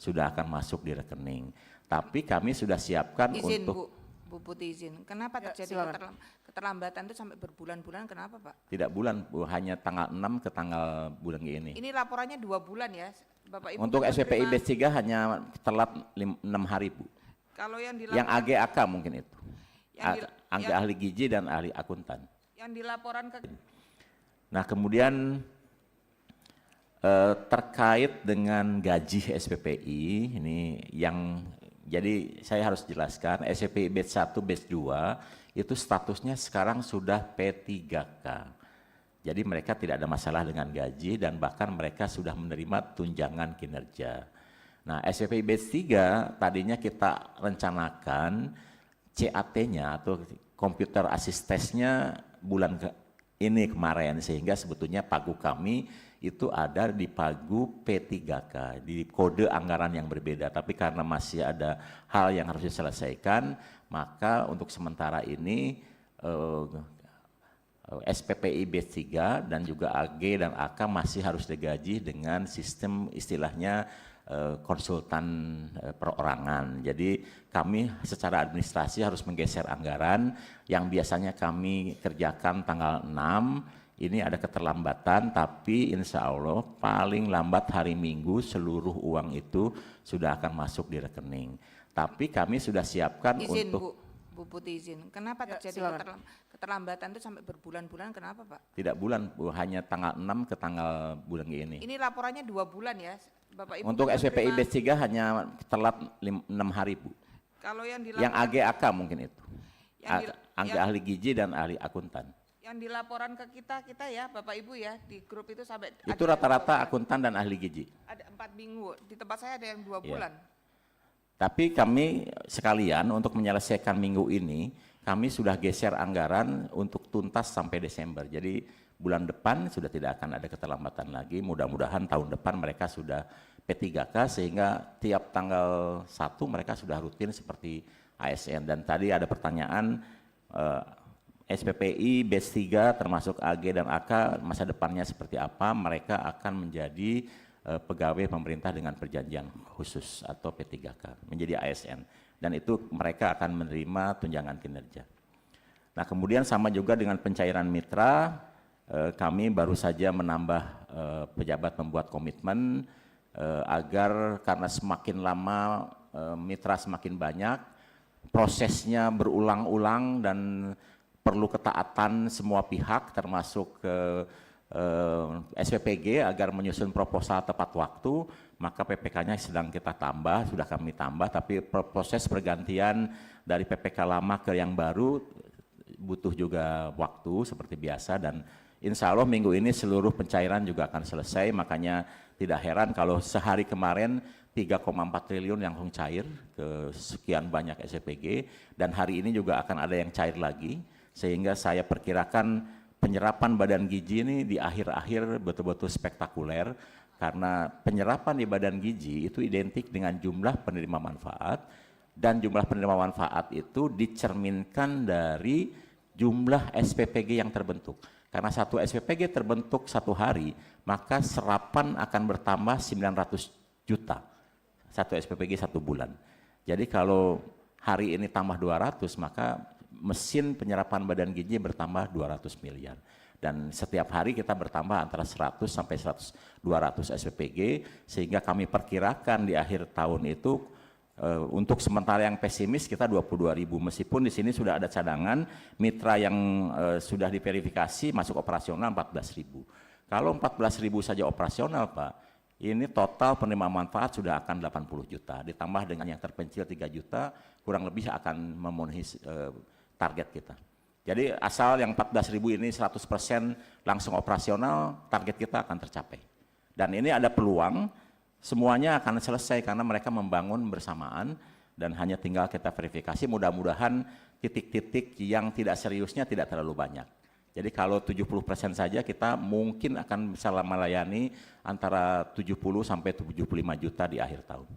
sudah akan masuk di rekening. Tapi kami sudah siapkan izin, untuk... Bu Putih izin. Kenapa terjadi keterlambatan itu sampai berbulan-bulan? Kenapa, Pak? Tidak bulan, Bu, hanya tanggal 6 ke tanggal bulan ini. Ini laporannya 2 bulan ya, Bapak Ibu. Untuk kan SPPI menerima... B3 hanya telat 6 hari, Bu. Kalau yang Yang AGAK mungkin itu. Angga ahli gizi dan ahli akuntan. Yang dilaporan ke... Nah, kemudian terkait dengan gaji SPPI ini yang... Jadi saya harus jelaskan, SPPI batch 1, batch 2 itu statusnya sekarang sudah P3K. Jadi mereka tidak ada masalah dengan gaji dan bahkan mereka sudah menerima tunjangan kinerja. Nah, SPPI batch 3 tadinya kita rencanakan CAT-nya atau komputer asistesnya bulan ini kemarin, sehingga sebetulnya pagu kami itu ada di pagu P3K, di kode anggaran yang berbeda. Tapi karena masih ada hal yang harus diselesaikan, maka untuk sementara ini SPPI batch 3 dan juga AG dan AK masih harus digaji dengan sistem istilahnya konsultan perorangan. Jadi kami secara administrasi harus menggeser anggaran yang biasanya kami kerjakan tanggal 6. Ini ada keterlambatan, tapi insya Allah paling lambat hari Minggu seluruh uang itu sudah akan masuk di rekening. Tapi kami sudah siapkan izin, untuk... Bu Putih izin. Kenapa terjadi keterlambatan itu sampai berbulan-bulan? Kenapa, Pak? Tidak bulan, Bu, hanya tanggal 6 ke tanggal bulan ini. Ini laporannya 2 bulan ya, Bapak Ibu. Untuk kan SPPI menerima... batch 3 hanya telat 6 hari, Bu. Kalau yang AGAK mungkin itu. Angga ahli gizi dan ahli akuntan. Yang dilaporan ke kita ya, Bapak Ibu ya, di grup itu sampai... Itu rata-rata akuntan dan ahli gizi. Ada 4 minggu, di tempat saya ada yang 2 bulan. Tapi kami sekalian untuk menyelesaikan minggu ini, kami sudah geser anggaran untuk tuntas sampai Desember. Jadi bulan depan sudah tidak akan ada keterlambatan lagi, mudah-mudahan tahun depan mereka sudah P3K sehingga tiap tanggal 1 mereka sudah rutin seperti ASN. Dan tadi ada pertanyaan, SPPI batch 3 termasuk AG dan AK masa depannya seperti apa, mereka akan menjadi pegawai pemerintah dengan perjanjian khusus atau P3K, menjadi ASN, dan itu mereka akan menerima tunjangan kinerja. Nah, kemudian sama juga dengan pencairan mitra, kami baru saja menambah pejabat membuat komitmen agar karena semakin lama mitra semakin banyak, prosesnya berulang-ulang dan perlu ketaatan semua pihak termasuk SPPG agar menyusun proposal tepat waktu, maka PPK-nya sedang kita tambah, sudah kami tambah, tapi proses pergantian dari PPK lama ke yang baru butuh juga waktu seperti biasa, dan insya Allah minggu ini seluruh pencairan juga akan selesai, makanya tidak heran kalau sehari kemarin 3,4 triliun yang cair ke sekian banyak SPPG, dan hari ini juga akan ada yang cair lagi, sehingga saya perkirakan penyerapan badan gizi ini di akhir-akhir betul-betul spektakuler, karena penyerapan di badan gizi itu identik dengan jumlah penerima manfaat, dan jumlah penerima manfaat itu dicerminkan dari jumlah SPPG yang terbentuk. Karena satu SPPG terbentuk satu hari, maka serapan akan bertambah 900 juta. Satu SPPG satu bulan. Jadi kalau hari ini tambah 200, maka mesin penyerapan badan gizi bertambah 200 miliar. Dan setiap hari kita bertambah antara 100 sampai 200 SPPG, sehingga kami perkirakan di akhir tahun itu untuk sementara yang pesimis kita 22.000, meskipun di sini sudah ada cadangan mitra yang sudah diverifikasi masuk operasional 14.000. Kalau 14.000 saja operasional, Pak, ini total penerima manfaat sudah akan 80 juta, ditambah dengan yang terpencil 3 juta, kurang lebih akan memenuhi target kita. Jadi asal yang 14.000 ini 100% langsung operasional, target kita akan tercapai. Dan ini ada peluang, semuanya akan selesai karena mereka membangun bersamaan, dan hanya tinggal kita verifikasi, mudah-mudahan titik-titik yang tidak seriusnya tidak terlalu banyak. Jadi kalau 70% saja kita mungkin akan bisa melayani antara 70 sampai 75 juta di akhir tahun.